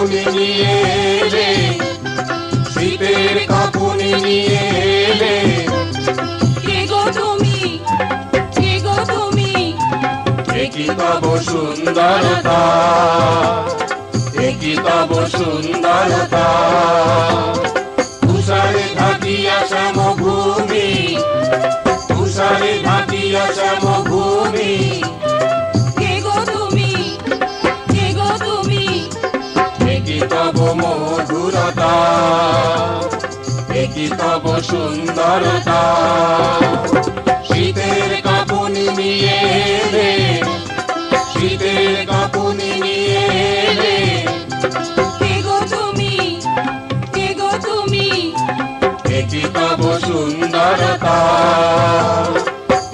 কাঁপুনি নিয়ে এলে, শীতের কাঁপুনি নিয়ে এলে। কে গো তুমি, কে গো তুমি, একই তব সুন্দরতা, একই তব সুন্দরতা। তুষারে ঢাকিয়া শ্যামভূমি, তুষারে ঢাকিয়া শ্যামভূমি। কে গো তুমি, কে গো তুমি, একই তব মধুরতা, একই তব সুন্দরতা। শীতের কাঁপুনি নিয়ে এলে, শীতের কাঁপুনি নিয়ে এলে। কে গো তুমি, কে গো তুমি, একই তব সুন্দরতা,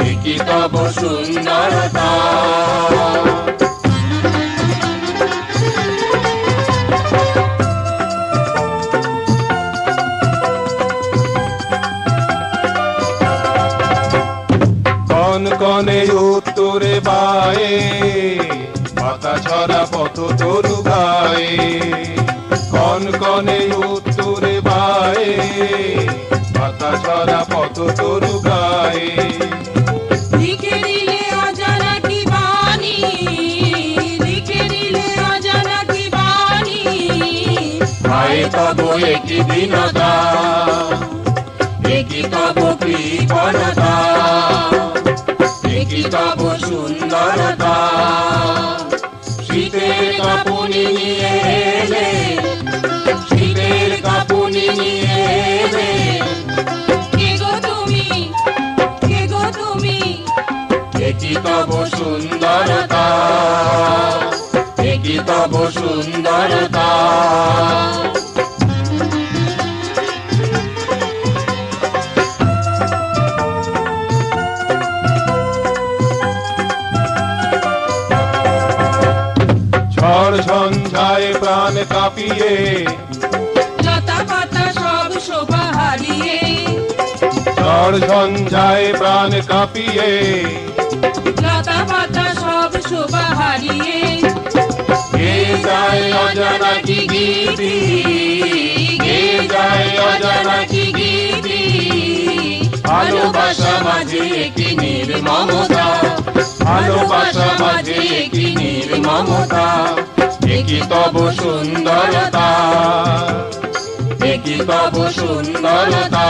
একই তব সুন্দরতা। কনে উত্তরে বায়ে, পাতা ছড়া পথ তরু গায়ে। কনে উত্তরে বায়ে, পাতা ছড়া পথ তরু গায়ে। লিখে দিলে অজানা কি বাণী, লিখে দিলে অজানা কি বাণী। গায়ে তব একই দীনতা, একই তব কৃপণতা, একই তব সুন্দরতা। শীতের কাঁপুনি নিয়ে এলে, শীতের কাঁপুনি নিয়ে এলে। কে গো তুমি, কে গো তুমি, একই তব সুন্দরতা, একই তব সুন্দরতা। ঝড় ঝঞ্ঝায় প্রাণ কাঁপিয়ে, লতা পাতা সব শোভা হারিয়ে। ঝড় ঝঞ্ঝায় প্রাণ কাঁপিয়ে। লতা পাতা সব শোভা হারিয়ে। গে যায় অজানা কি গীতি, গে যায় অজানা কি গীতি। ভালোবাসা মাঝে একটি নির্মমতা, ভালোবাসা মাঝে একটি নির্মমতা। একই তব সুন্দরতা, একই তব সুন্দরতা।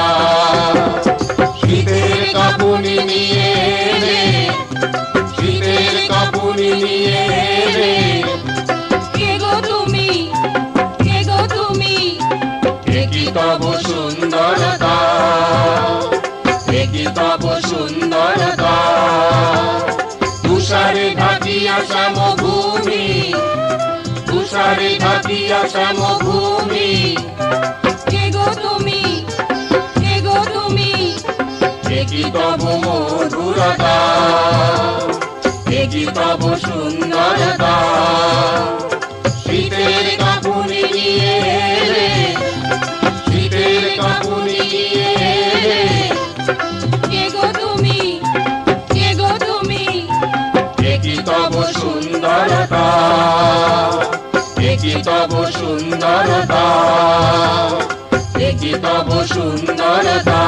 শীতের কাঁপুনি নিয়ে এলে, শীতের কাঁপুনি নিয়ে এলে। কে গো তুমি, কে গো তুমি, একই তব সুন্দরতা, একই তব সুন্দরতা। তুষারে ঢাকিয়া শ্যামভূমি, তুষারে ঢাকিয়া শ্যামভূমি। কে গো তুমি, কে গো তুমি, একই তব মধুরতা, একই তব সুন্দরতা। শীতের কাঁপুনি নিয়ে এলে, শীতের কাঁপুনি নিয়ে এলে। কে গো তুমি, কে গো তুমি, একই তব সুন্দরতা, একই তব সুন্দরতা, একই তব সুন্দরতা।